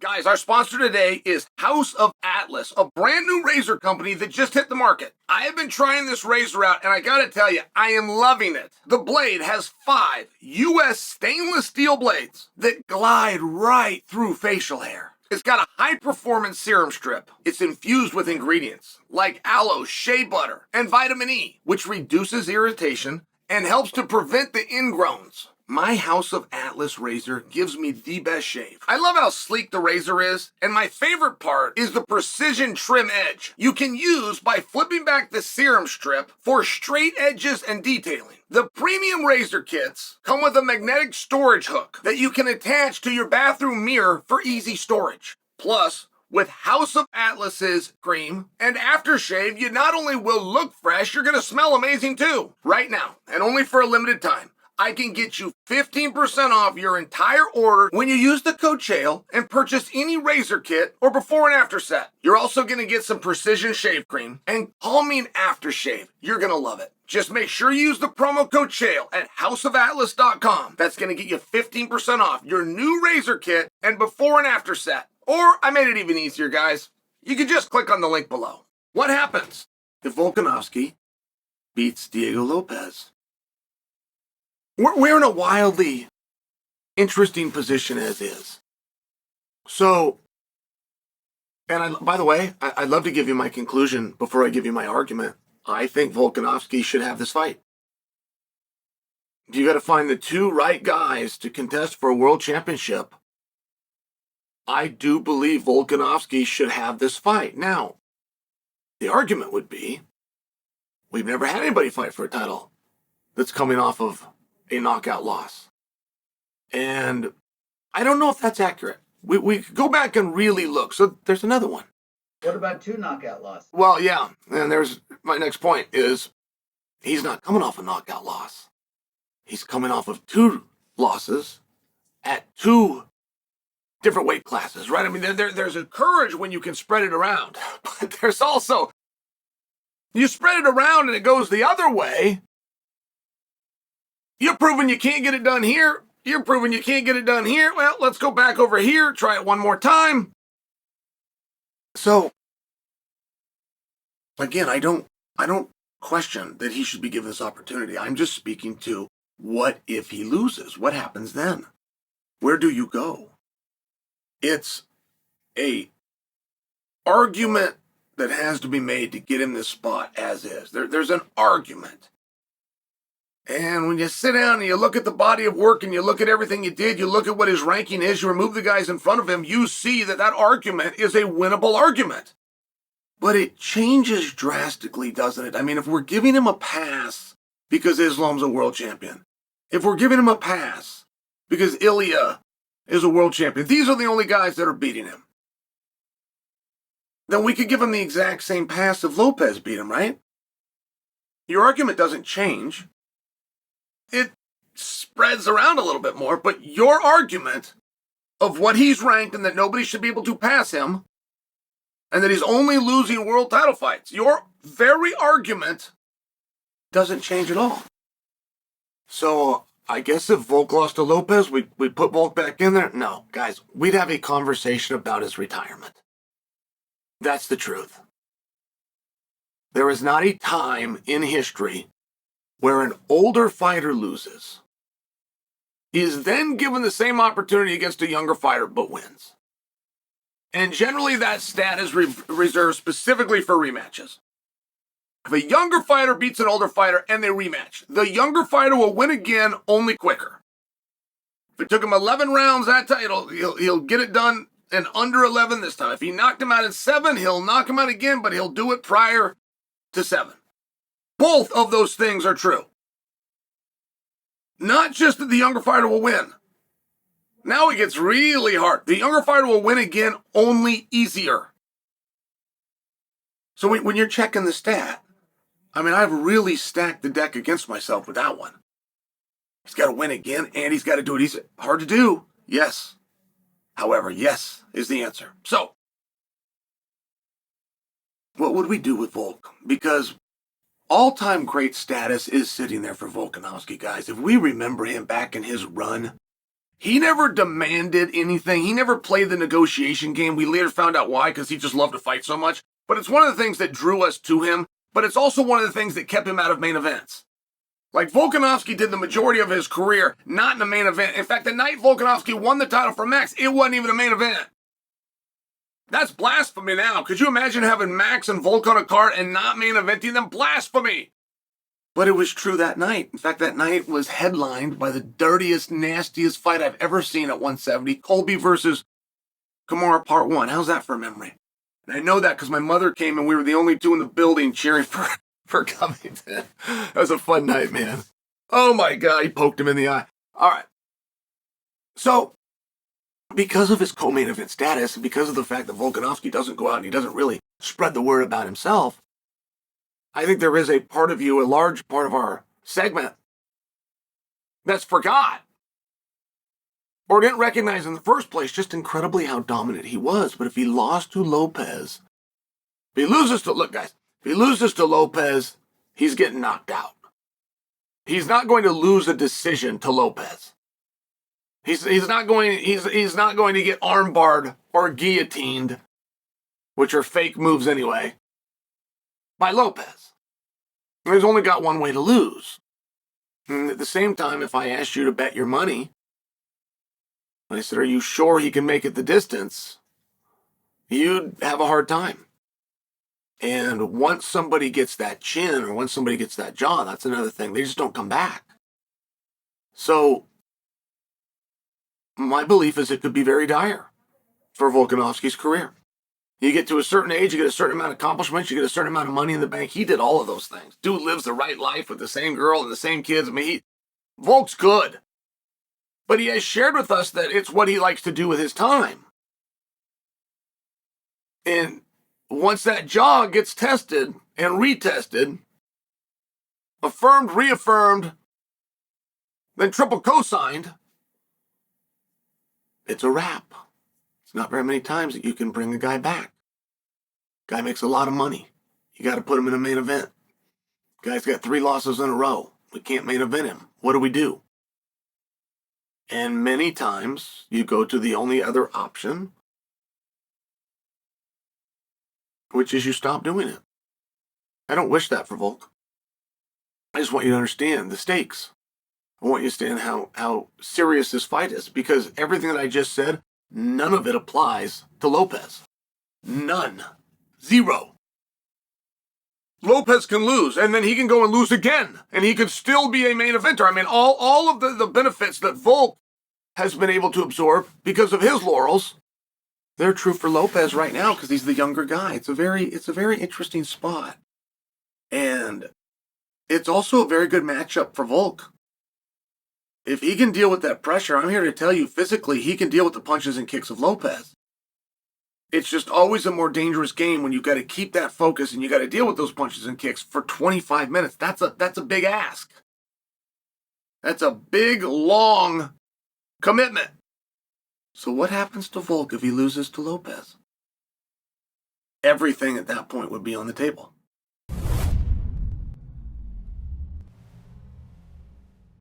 Guys, our sponsor today is House of Atlas, a brand new razor company that just hit the market. I have been trying this razor out, and I gotta tell you, I am loving it. The blade has 5 U.S. stainless steel blades that glide right through facial hair. It's got a high-performance serum strip. It's infused with ingredients like aloe, shea butter, and vitamin E, which reduces irritation and helps to prevent the ingrowns. My House of Atlas razor gives me the best shave. I love how sleek the razor is, and my favorite part is the precision trim edge you can use by flipping back the serum strip for straight edges and detailing. The premium razor kits come with a magnetic storage hook that you can attach to your bathroom mirror for easy storage. Plus, with House of Atlas's cream and aftershave, you not only will look fresh, you're going to smell amazing too. Right now, and only for a limited time, I can get you 15% off your entire order when you use the code Chael and purchase any razor kit or before and after set. You're also going to get some precision shave cream and calming aftershave. You're going to love it. Just make sure you use the promo code Chael at houseofatlas.com. That's going to get you 15% off your new razor kit and before and after set. Or I made it even easier, guys. You can just click on the link below. What happens if Volkanovski beats Diego Lopes? We're in a wildly interesting position as is. So, and by the way, I'd love to give you my conclusion before I give you my argument. I think Volkanovski should have this fight. You got to find the 2 right guys to contest for a world championship. I do believe Volkanovski should have this fight. Now, the argument would be, we've never had anybody fight for a title that's coming off of a knockout loss. And I don't know if that's accurate. We could go back and really look. So there's another one. What about 2 knockout losses? Well, yeah. And there's my next point is he's not coming off a knockout loss. He's coming off of 2 losses at 2 different weight classes, right? I mean, there's a courage when you can spread it around. But there's also, you spread it around and it goes the other way. You're proving you can't get it done here. You're proving you can't get it done here. Well, let's go back over here, try it one more time. So, again, I don't question that he should be given this opportunity. I'm just speaking to what if he loses? What happens then? Where do you go? It's a argument that has to be made to get him this spot as is. There's an argument. And when you sit down and you look at the body of work and you look at everything you did, you look at what his ranking is, you remove the guys in front of him, you see that that argument is a winnable argument. But it changes drastically, doesn't it? I mean, if we're giving him a pass because Islam's a world champion, if we're giving him a pass because Ilya is a world champion, these are the only guys that are beating him, then we could give him the exact same pass if Lopes beat him, right? Your argument doesn't change. It spreads around a little bit more, but your argument of what he's ranked and that nobody should be able to pass him and that he's only losing world title fights, your very argument doesn't change at all. So I guess if Volk lost to Lopes, we'd put Volk back in there? No, guys, we'd have a conversation about his retirement. That's the truth. There is not a time in history where an older fighter loses, is then given the same opportunity against a younger fighter but wins. And generally that stat is reserved specifically for rematches. If a younger fighter beats an older fighter and they rematch, the younger fighter will win again, only quicker. If it took him 11 rounds that title, he'll get it done in under 11 this time. If he knocked him out in 7, he'll knock him out again, but he'll do it prior to 7. Both of those things are true. Not just that the younger fighter will win. Now it gets really hard. The younger fighter will win again, only easier. So when you're checking the stat, I mean, I've really stacked the deck against myself with that one. He's got to win again, and he's got to do it easy. Hard to do, yes. However, yes is the answer. So, what would we do with Volk? Because all-time great status is sitting there for Volkanovski, guys. If we remember him back in his run He never demanded anything. He never played the negotiation game. We later found out why, because he just loved to fight so much. But it's one of the things that drew us to him, but it's also one of the things that kept him out of main events. Like Volkanovski did the majority of his career not in a main event. In fact, the night Volkanovski won the title for Max, it wasn't even a main event. That's blasphemy now. Could you imagine having Max and Volk on a card and not main eventing them? Blasphemy! But it was true that night. In fact, that night was headlined by the dirtiest, nastiest fight I've ever seen at 170. Colby versus Khamzat Part 1. How's that for a memory? And I know that because my mother came and we were the only two in the building cheering for Covington. That was a fun night, man. Oh my God, he poked him in the eye. All right. So, because of his co-main event status, and because of the fact that Volkanovski doesn't go out and he doesn't really spread the word about himself, I think there is a part of you, a large part of our segment, that's forgot or didn't recognize in the first place just incredibly how dominant he was. But if he lost to Lopez, if he loses to Lopez, he's getting knocked out. He's not going to lose a decision to Lopez. He's not going to get armbarred or guillotined, which are fake moves anyway, by Lopez. And he's only got one way to lose. And at the same time, if I asked you to bet your money, and I said, are you sure he can make it the distance? You'd have a hard time. And once somebody gets that chin or once somebody gets that jaw, that's another thing. They just don't come back. So my belief is it could be very dire for Volkanovski's career. You get to a certain age, you get a certain amount of accomplishments, you get a certain amount of money in the bank. He did all of those things. Dude lives the right life with the same girl and the same kids. I mean, Volk's good. But he has shared with us that it's what he likes to do with his time. And once that jaw gets tested and retested, affirmed, reaffirmed, then triple co-signed, it's a wrap. It's not very many times that you can bring a guy back. Guy makes a lot of money. You got to put him in a main event. Guy's got 3 losses in a row. We can't main event him. What do? And many times you go to the only other option, which is you stop doing it. I don't wish that for Volk. I just want you to understand the stakes. I want you to understand how serious this fight is, because everything that I just said, none of it applies to Lopez. None. 0. Lopez can lose, and then he can go and lose again, and he could still be a main eventer. I mean, all of the benefits that Volk has been able to absorb because of his laurels, they're true for Lopez right now because he's the younger guy. It's a very interesting spot. And it's also a very good matchup for Volk. If he can deal with that pressure, I'm here to tell you, physically, he can deal with the punches and kicks of Lopez. It's just always a more dangerous game when you've got to keep that focus and you got to deal with those punches and kicks for 25 minutes. That's a big ask. That's a big, long commitment. So what happens to Volk if he loses to Lopez? Everything at that point would be on the table.